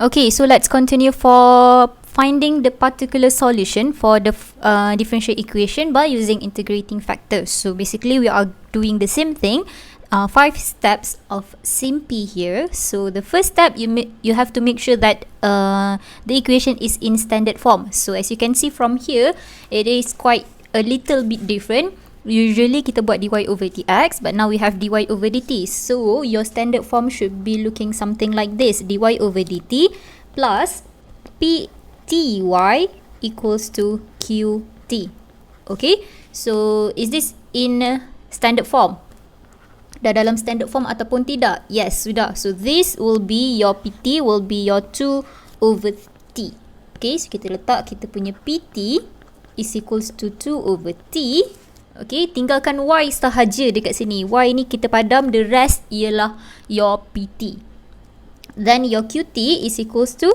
Okay, so let's continue for finding the particular solution for the differential equation by using integrating factors. So basically we are doing the same thing, 5 steps of SIMP here. So the first step, you have to make sure that the equation is in standard form. So as you can see from here, it is quite a little bit different. Usually kita buat dy over dx, but now we have dy over dt. So your standard form should be looking something like this: dy over dt plus pty equals to qt. Okay, so is this in standard form? Dah dalam standard form ataupun tidak? Yes, sudah. So this will be your pt, will be your 2 over t. Okay, so kita letak kita punya pt is equals to 2 over t. Okay, tinggalkan y sahaja dekat sini. Y ni kita padam, the rest ialah your pt. Then your qt is equals to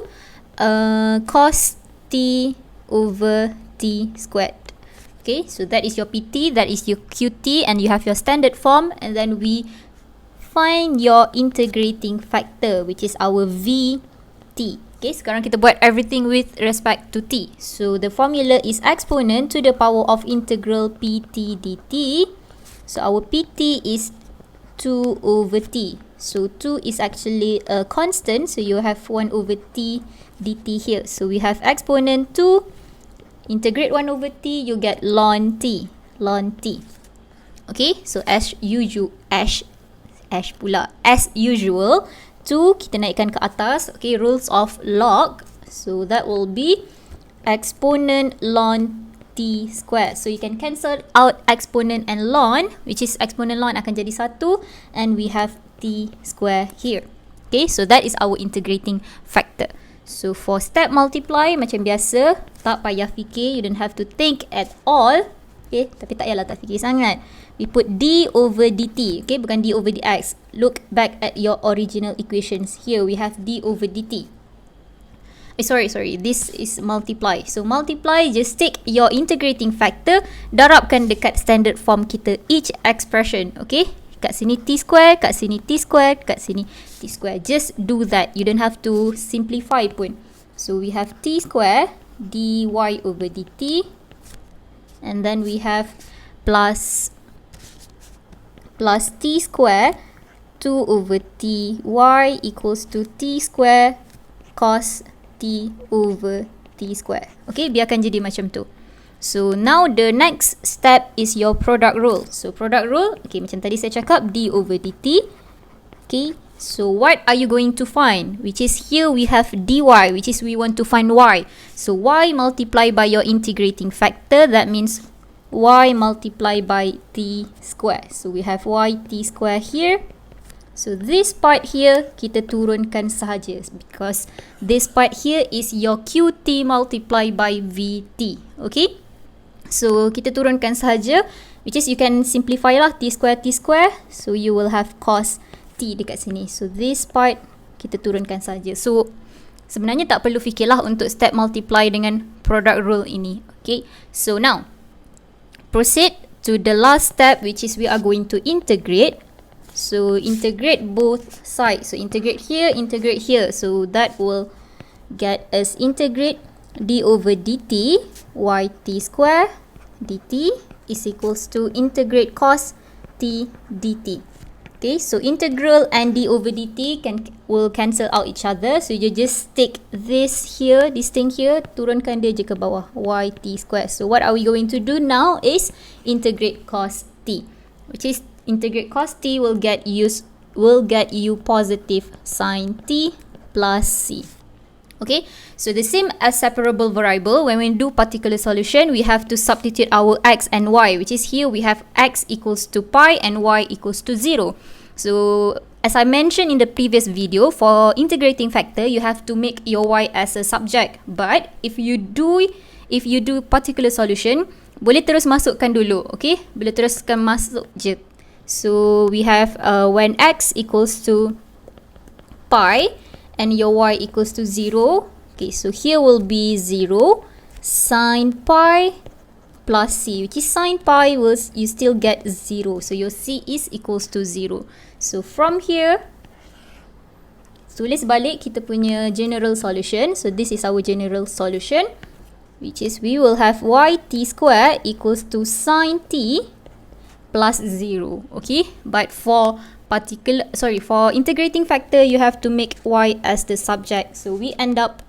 cos t over t squared. Okay, so that is your pt, that is your qt, and you have your standard form. And then we find your integrating factor, which is our vt. Okay, sekarang kita buat everything with respect to t. So the formula is exponent to the power of integral pt dt. So our pt is 2 over t. So 2 is actually a constant, so you have 1 over t dt here. So we have exponent 2, integrate 1 over t, you get ln t. Okay, so as usual, 2 kita naikkan ke atas. Okay, rules of log. So that will be exponent ln t square. So you can cancel out exponent and ln, which is exponent ln akan jadi 1, and we have t square here. Okay, so that is our integrating factor. So for step multiply, macam biasa, tak payah fikir, you don't have to think at all. Okay, tapi tak payahlah tak fikir sangat. We put d over dt, okay, bukan d over dx. Look back at your original equations. Here we have d over dt. Sorry, this is multiply. So multiply, just take your integrating factor, darabkan dekat standard form kita each expression, okay? Kat sini t square, kat sini t square, kat sini t square. Just do that. You don't have to simplify pun. So we have t square dy over dt, and then we have plus t square 2 over ty equals to t square cos t over t square. Okay, biarkan jadi macam tu. So now the next step is your product rule. So product rule, okay, macam tadi saya cakap, d over dt. Okay, so what are you going to find? Which is here we have dy, which is we want to find y. So y multiplied by your integrating factor, that means y multiplied by t square. So we have y t square here. So this part here kita turunkan sahaja, because this part here is your qt multiplied by vt. Okay, so kita turunkan sahaja, which is you can simplify lah, t square. So you will have cos t dekat sini. So this part kita turunkan sahaja. So sebenarnya tak perlu fikirlah untuk step multiply dengan product rule ini. Okay, so now proceed to the last step, which is we are going to integrate. So integrate both sides. So integrate here. So that will get us integrate d over dt yt square dt is equals to integrate cos t dt. Okay, so integral and d over dt will cancel out each other. So you just take this here, this thing here, turunkan dia je ke bawah, yt square. So what are we going to do now is integrate cos t, which is integrate cos t will get you positive sin t plus c. Okay, so the same as separable variable, when we do particular solution, we have to substitute our x and y, which is here we have x equals to pi and y equals to 0. So as I mentioned in the previous video, for integrating factor, you have to make your y as a subject. But if you do particular solution, boleh terus masukkan dulu, okay? Boleh teruskan masuk je. So we have when x equals to pi and your y equals to 0. Okay, so here will be 0 sin pi plus c, which is sin pi you still get 0. So your c is equals to 0. So from here tulis balik kita punya general solution. So this is our general solution, which is we will have yt square equals to sin t plus 0. Okay, but for for integrating factor, you have to make y as the subject. So we end up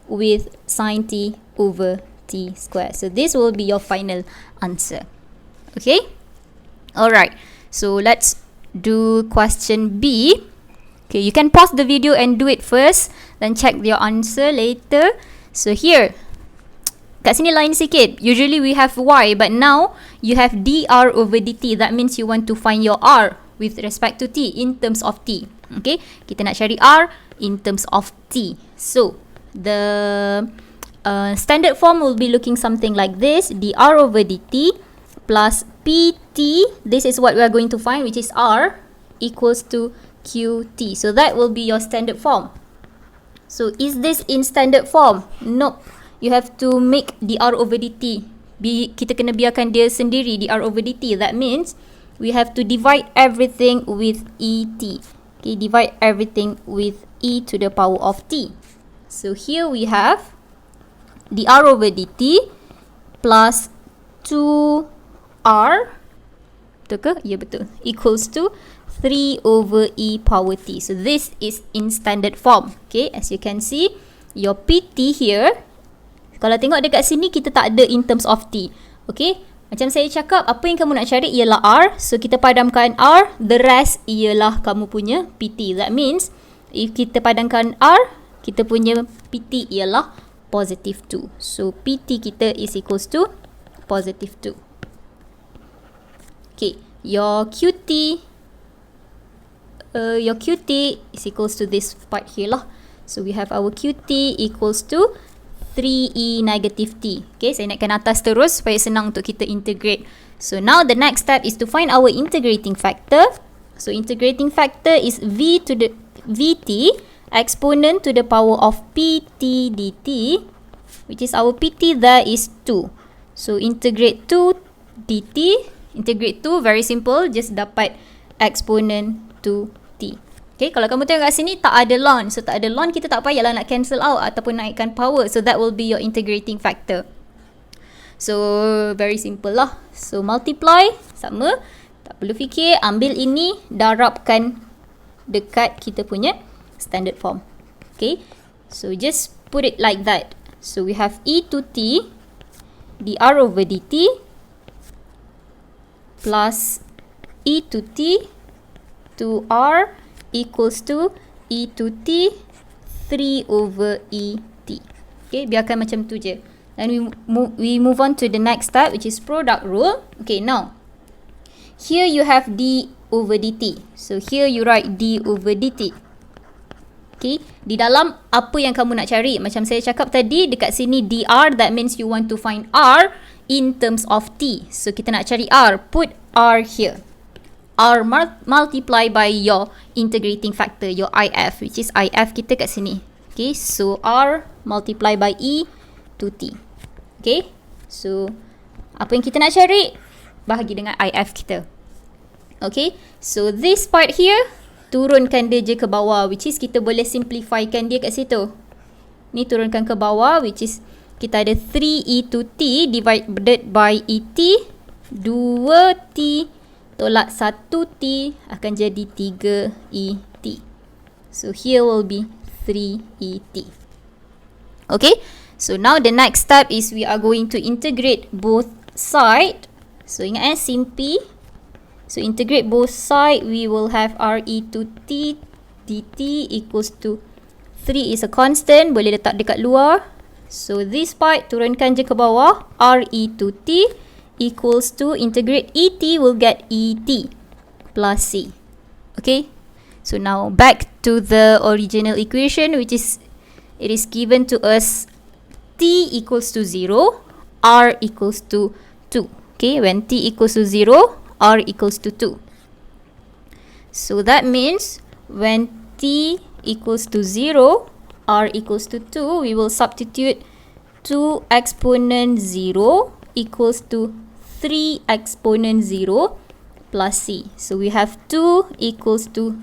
with sin t over t square. So this will be your final answer. Okay, alright, so let's do question B. Okay, you can pause the video and do it first, then check your answer later. So here, kat sini lain sikit. Usually we have y, but now you have dr over dt. That means you want to find your r with respect to t in terms of t. Okay, kita nak cari r in terms of t. So the standard form will be looking something like this: dr over dt plus pt. This is what we are going to find, which is r equals to qt. So that will be your standard form. So is this in standard form? Nope. You have to make dr over dt. Kita kena biarkan dia sendiri, dr over dt. That means we have to divide everything with et. Okay, divide everything with e to the power of t. So here we have dr over dt plus 2r, betul ke? Ya, betul, equals to 3 over e power t. So this is in standard form. Okay, as you can see, your pt here, kalau tengok dekat sini kita tak ada in terms of t. Okay, macam saya cakap, apa yang kamu nak cari ialah r. So kita padamkan r, the rest ialah kamu punya pt. That means if kita padamkan r, kita punya pt ialah positive 2. So pt kita is equals to positive 2. Okay, your qt is equals to this part here lah. So we have our qt equals to 3e negative t. Okay, saya naikkan atas terus supaya senang untuk kita integrate. So now the next step is to find our integrating factor. So integrating factor is vt exponent to the power of pt dt, which is our pt there is 2. So integrate 2 dt, integrate 2, very simple, just dapat exponent to t. Okay, kalau kamu tengok kat sini tak ada ln. So tak ada ln, kita tak payahlah nak cancel out ataupun naikkan power. So that will be your integrating factor. So very simple lah. So multiply, sama, tak perlu fikir, ambil ini, darabkan dekat kita punya standard form. Okay, so just put it like that. So we have e to t dr over dt plus e to t to r equals to e to t 3 over e t. Okay, biarkan macam tu je. Then we move on to the next step, which is product rule. Okay, now here you have d over dt. So here you write d over dt. Okay, di dalam apa yang kamu nak cari, macam saya cakap tadi, dekat sini dr, that means you want to find r in terms of t. So kita nak cari r, put r here. R multiply by your integrating factor, your if, which is if kita kat sini. Okay, so r multiply by e to t. Okay, so apa yang kita nak cari, bahagi dengan if kita. Okay, so this part here, turunkan dia je ke bawah, which is kita boleh simplifykan dia kat situ. Ni turunkan ke bawah, which is kita ada 3e to t divided by et, 2t tolak 1t akan jadi 3et. So here will be 3et. Okay, so now the next step is we are going to integrate both side. So ingat simpi. So integrate both side, we will have re to t dt equals to 3 is a constant, boleh letak dekat luar. So this part turunkan je ke bawah, re to t equals to integrate et, will get et plus c. Okay, so now back to the original equation, which is it is given to us t equals to 0, r equals to 2. Okay, when t equals to 0, r equals to 2. So that means when t equals to 0, r equals to 2, we will substitute 2 exponent 0 equals to 3 exponent 0 plus c. So we have 2 equals to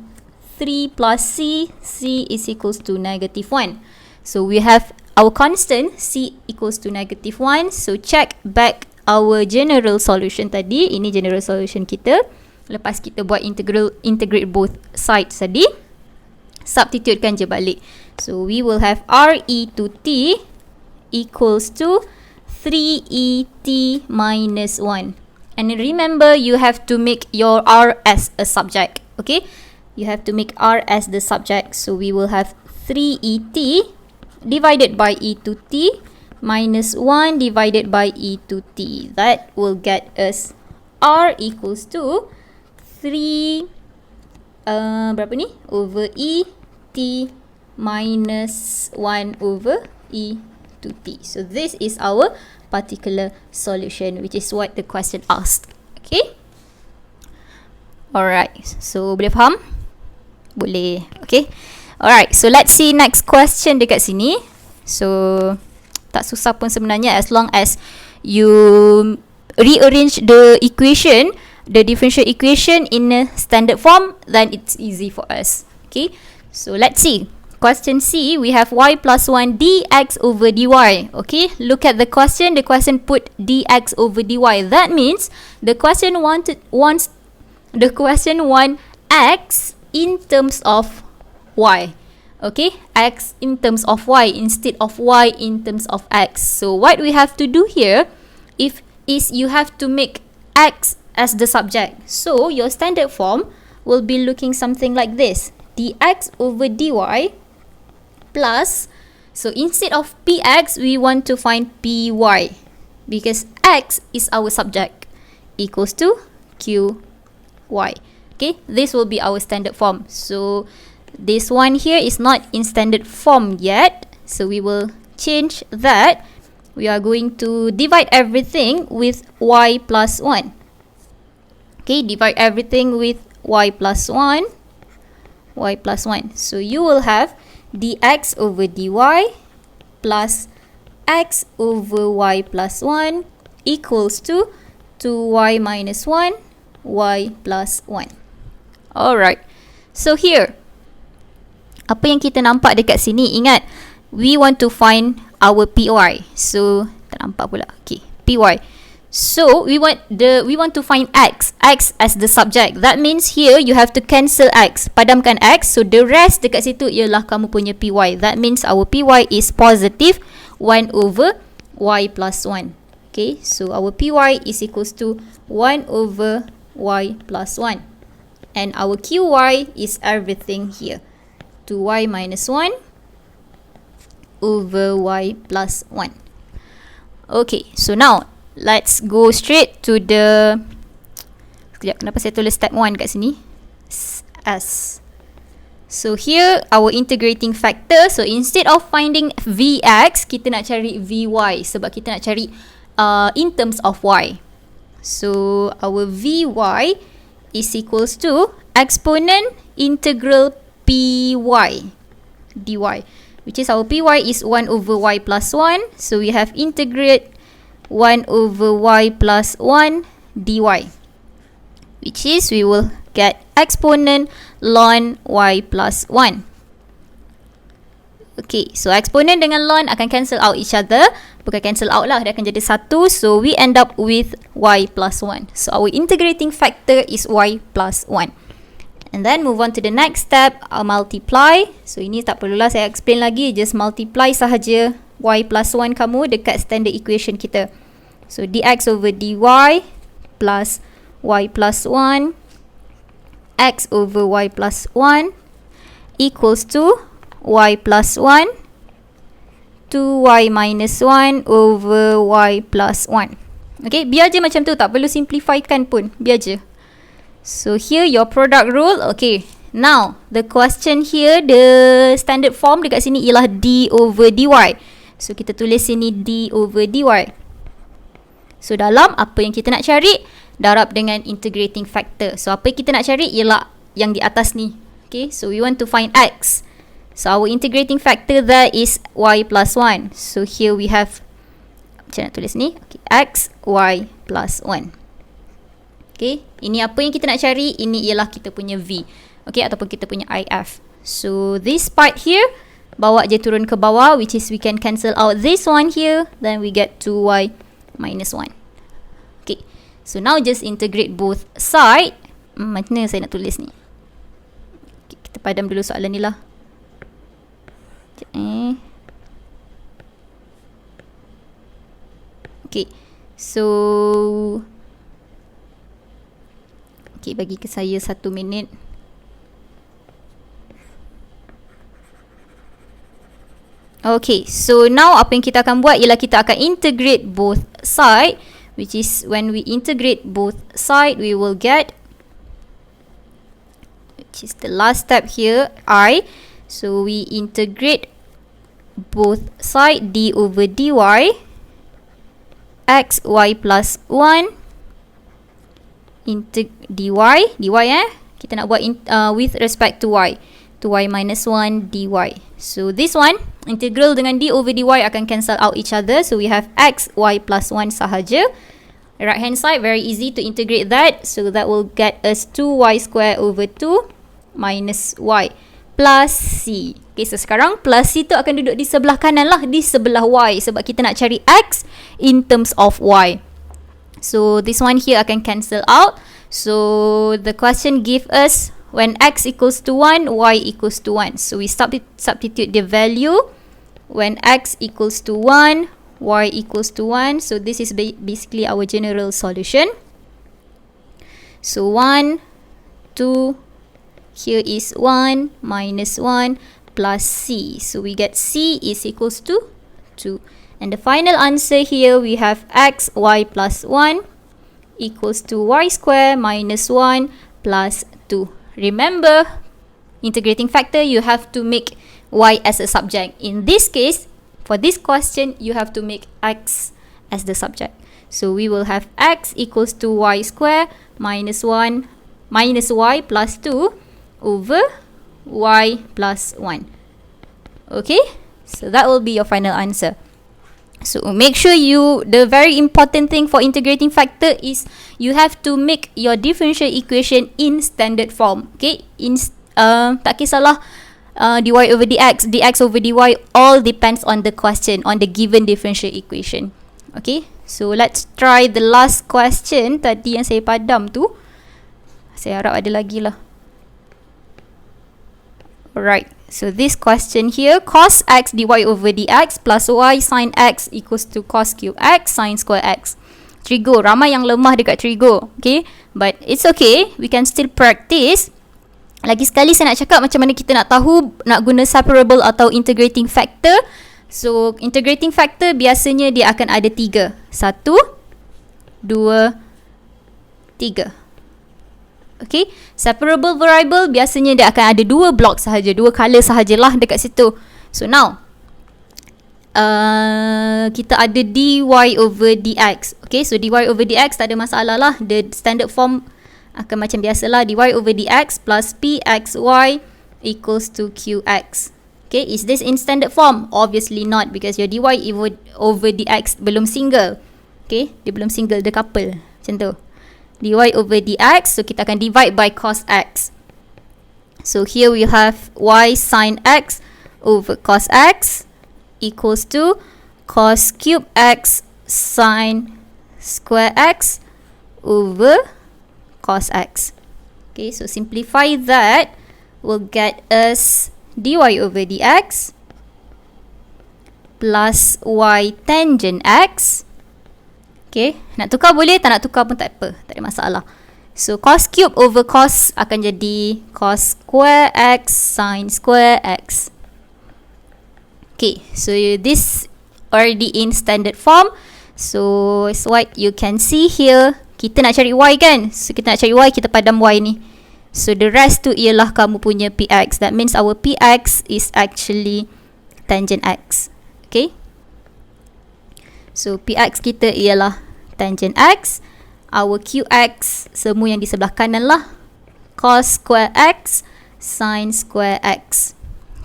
3 plus c, c is equals to negative 1. So we have our constant c equals to negative 1. So check back our general solution tadi. Ini general solution kita. Lepas kita buat integrate both sides tadi, substitutekan je balik. So we will have re to t equals to 3et minus 1. And remember, you have to make your r as a subject. Okay, you have to make r as the subject. So we will have 3et divided by e to t minus 1 divided by e to t. That will get us r equals to 3 berapa ni? Over e t minus 1 over e to t. So this is our particular solution, which is what the question asked. Okay. Alright. So boleh faham? Boleh. Okay. Alright. So let's see next question dekat sini. So tak susah pun sebenarnya, as long as you rearrange the equation, the differential equation in a standard form, then it's easy for us. Okay. So let's see. Question C, we have y plus 1 dx over dy. Okay, look at the question. The question put dx over dy. That means the question wants x in terms of y. Okay, x in terms of y instead of y in terms of x. So what we have to do here is you have to make x as the subject. So your standard form will be looking something like this. Dx over dy plus, so instead of px, we want to find py, because x is our subject, equals to qy. Okay, this will be our standard form. So this one here is not in standard form yet, so we will change that. We are going to divide everything with y plus 1. Okay, divide everything with y plus 1. So you will have dx over dy plus x over y plus 1 equals to 2y minus 1, y plus 1. Alright. So here, apa yang kita nampak dekat sini, ingat, we want to find our py. So, tak nampak pula. Okay, py. So we want to find x as the subject. That means here you have to cancel x. Padamkan x. So the rest dekat situ ialah kamu punya py. That means our py is positive 1 over y plus 1. Okay, so our py is equals to 1 over y plus 1. And our qy is everything here. 2y minus 1 over y plus 1. Okay, so now let's go straight to the, sekejap, kenapa saya tulis step 1 kat sini? S. So here our integrating factor. So instead of finding Vx, kita nak cari Vy, sebab kita nak cari in terms of y. So our Vy is equals to exponent integral Py dy, which is our Py is 1 over y plus 1. So we have integrate 1 over y plus 1 dy, which is we will get exponent ln y plus 1. Okay, so exponent dengan ln akan cancel out each other. Bukan cancel out lah, dia akan jadi 1. So we end up with y plus 1. So our integrating factor is y plus 1. And then move on to the next step, multiply. So ini tak perlulah saya explain lagi, just multiply sahaja y plus 1 kamu dekat standard equation kita. So dx over dy plus y plus 1 x over y plus 1 equals to y plus 1 2y minus 1 over y plus 1. Okay, biar je macam tu, tak perlu simplifykan pun, biar je. So here your product rule. Okay, now the question here, the standard form dekat sini ialah d over dy. So kita tulis sini d over dy. So dalam apa yang kita nak cari, darab dengan integrating factor. So apa yang kita nak cari ialah yang di atas ni. Okay, so we want to find x. So our integrating factor there is y plus 1. So here we have, macam nak tulis ni, okay, x, y plus 1. Okay, ini apa yang kita nak cari, ini ialah kita punya v. Okay, ataupun kita punya IF. So this part here, bawa je turun ke bawah, which is we can cancel out this one here, then we get 2y minus 1. Okay, so now just integrate both side. Macam mana saya nak tulis ni? Okay, kita padam dulu soalan ni lah. Okay, so okay, bagi ke saya 1 minit. Okay, so now apa yang kita akan buat ialah kita akan integrate both side, which is when we integrate both side, we will get, which is the last step here, I. So we integrate both side d over dy, x y plus 1, dy kita nak buat with respect to y, 2y minus 1 dy. So this one, integral dengan d over dy akan cancel out each other. So we have x, y plus 1 sahaja. Right hand side, very easy to integrate that. So that will get us 2y square over 2 minus y plus c. Okay, so sekarang plus c tu akan duduk di sebelah kanan lah, di sebelah y. Sebab kita nak cari x in terms of y. So this one here akan cancel out. So the question give us when x equals to 1, y equals to 1. So we substitute the value when x equals to 1, y equals to 1. So this is basically our general solution. So 1, 2, here is 1 minus 1 plus c. So we get c is equals to 2. And the final answer here, we have x, y plus 1 equals to y square minus 1 plus 2. Remember, integrating factor, you have to make y as a subject. In this case, for this question, you have to make x as the subject. So we will have x equals to y square minus 1 minus y plus 2 over y plus 1. Okay, so that will be your final answer. So make sure the very important thing for integrating factor is you have to make your differential equation in standard form. Okay, tak kisahlah dy over dx, dx over dy, all depends on the question, on the given differential equation. Okay, so let's try the last question tadi yang saya padam tu. Saya harap ada lagi lah. Alright, so this question here, cos x dy over dx plus y sin x equals to cos cube x sin square x. Trigo, ramai yang lemah dekat trigo. Okay, but it's okay, we can still practice. Lagi sekali saya nak cakap macam mana kita nak tahu nak guna separable atau integrating factor. So integrating factor biasanya dia akan ada 3. 1, 2, 3. Okay, separable variable biasanya dia akan ada 2 blok sahaja, 2 color sahajalah dekat situ. So now kita ada dy over dx. Okay, so dy over dx tak ada masalah lah. The standard form akan macam biasalah, dy over dx plus pxy equals to qx. Okay, is this in standard form? Obviously not, because your dy over dx belum single. Okay, dia belum single, dia couple macam tu. Dy over dx, so kita akan divide by cos x. So here we have y sin x over cos x equals to cos cube x sin square x over cos x. Okay, so simplify that, will get us dy over dx plus y tangent x. Okay, nak tukar boleh, tak nak tukar pun tak apa, tak ada masalah. So cos cube over cos akan jadi cos square x sin square x. Okay, so this already in standard form. So it's what you can see here. Kita nak cari y kan, so kita nak cari y, kita padam y ni. So the rest tu ialah kamu punya px. That means our px is actually tangent x. Okay, so px kita ialah tangent x. Our qx, semua yang di sebelah kanan lah, cos square x sin square x.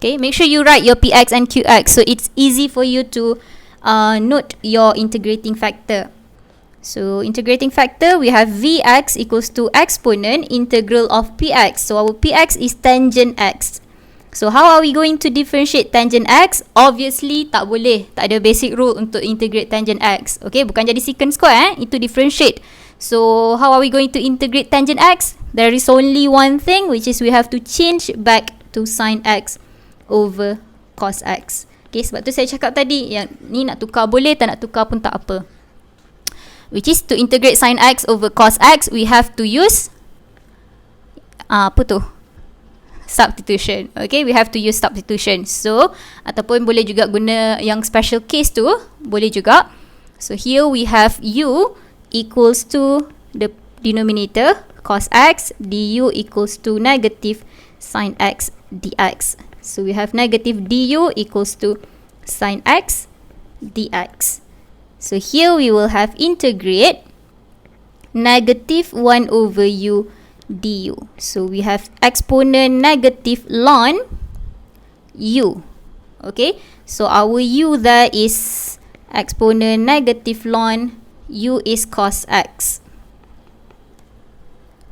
Okay, make sure you write your px and qx so it's easy for you to note your integrating factor. So integrating factor, we have Vx equals to exponent integral of Px. So our Px is tangent x. So how are we going to differentiate tangent x? Obviously tak boleh, tak ada basic rule untuk integrate tangent x. Okay, bukan jadi secant square itu differentiate. So how are we going to integrate tangent x? There is only one thing, which is we have to change back to sin x over cos x. Okay, sebab tu saya cakap tadi, yang ni nak tukar boleh, tak nak tukar pun tak apa. Which is to integrate sin x over cos x, we have to use apa tu? Substitution. Okay, we have to use substitution. So, ataupun boleh juga guna yang special case tu, boleh juga. So, here we have u equals to the denominator cos x, du equals to negative sin x dx. So, we have negative du equals to sin x dx. So, here we will have integrate negative 1 over u du. So we have exponent negative ln u. Okay, so our u there is exponent negative ln u is cos x.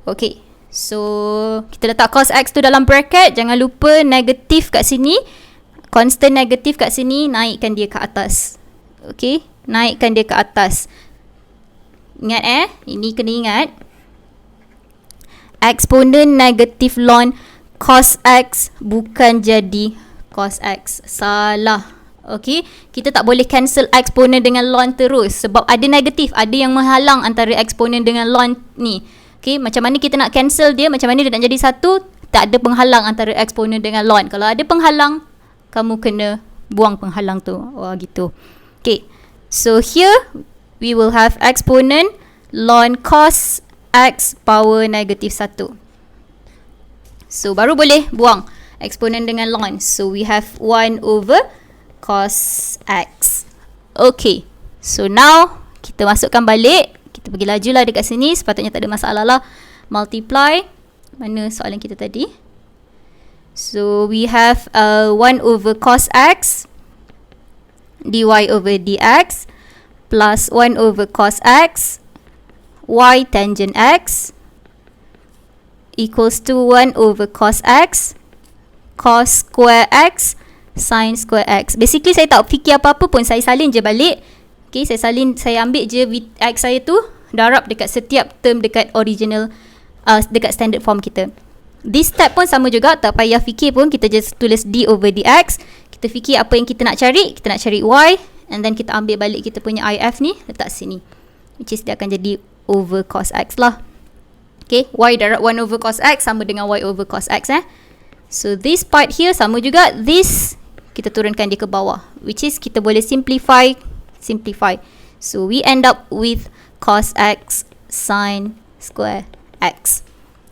Okay, so kita letak cos x tu dalam bracket. Jangan lupa negatif kat sini, constant negatif kat sini, naikkan dia ke atas. Okay, naikkan dia ke atas. Ingat ini kena ingat. Exponent negatif ln cos x bukan jadi cos x. Salah. Okay, kita tak boleh cancel exponent dengan ln terus sebab ada negatif, ada yang menghalang antara exponent dengan ln ni. Okay, macam mana kita nak cancel dia, macam mana dia nak jadi satu, tak ada penghalang antara exponent dengan ln. Kalau ada penghalang, kamu kena buang penghalang tu. Wah, gitu. Okay, so here we will have exponent ln cos x power negatif 1. So baru boleh buang exponent dengan ln. So we have 1 over cos x. Okay, so now kita masukkan balik. Kita pergi laju lah dekat sini. Sepatutnya tak ada masalah lah. Multiply. Mana soalan kita tadi? So we have 1 over cos x dy over dx plus 1 over cos x y tangent x equals to 1 over cos x cos square x sin square x. Basically saya tak fikir apa-apa pun, saya salin je balik. Okay, saya ambil je x saya tu, darab dekat setiap term dekat original, dekat standard form kita. This step pun sama juga, tak payah fikir pun, kita just tulis d over dx. Kita fikir apa yang kita nak cari y, and then kita ambil balik kita punya if ni, letak sini, which is dia akan jadi over cos x lah. Okay, y darab 1 over cos x sama dengan y over cos x. So this part here sama juga, this kita turunkan dia ke bawah, which is kita boleh simplify. So we end up with cos x sin square x.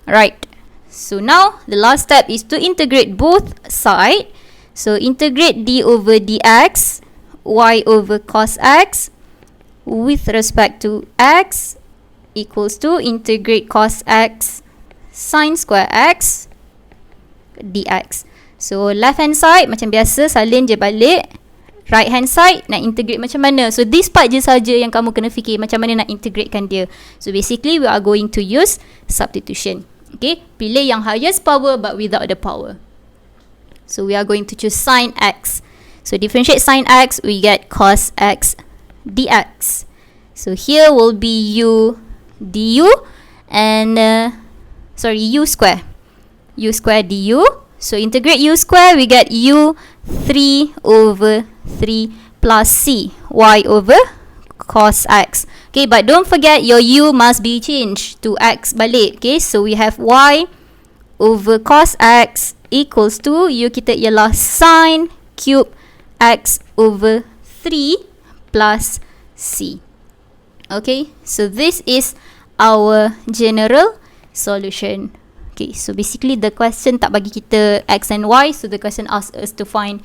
Right, so now the last step is to integrate both side. So integrate d over dx y over cos x with respect to x equals to integrate cos x sin square x dx. So left hand side macam biasa salin je balik. Right hand side nak integrate macam mana? So this part je saja yang kamu kena fikir macam mana nak integratekan dia. So basically we are going to use substitution. Okay, pilih yang highest power but without the power. So we are going to choose sin x. So differentiate sin x, we get cos x dx. So here will be u du and u square du. So integrate u square, we get u 3 over 3 plus c y over cos x. Okay, but don't forget your u must be changed to x balik. Okay, so we have y over cos x equals to u kita ialah sin cube x over 3 plus c. Okay, so this is our general solution. Okay, so basically the question tak bagi kita x and y, so the question asks us to find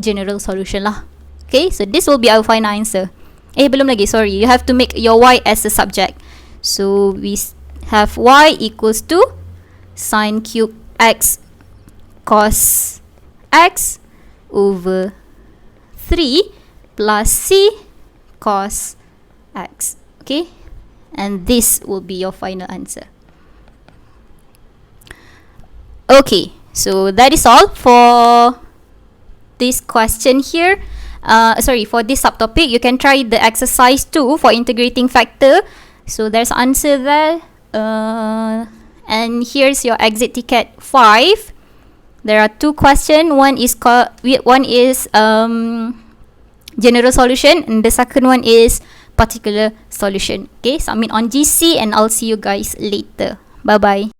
general solution lah. Okay, so this will be our final answer. Belum lagi, sorry, you have to make your y as a subject. So we have y equals to sin cube x cos x over 3 plus c cos x. Okay, and this will be your final answer. Okay, so that is all for this question here. For this subtopic. You can try the exercise 2 for integrating factor. So there's answer there. And here's your exit ticket 5. There are 2 questions. One is general solution, and the second one is particular solution. Okay, submit on GC, and I'll see you guys later. Bye bye.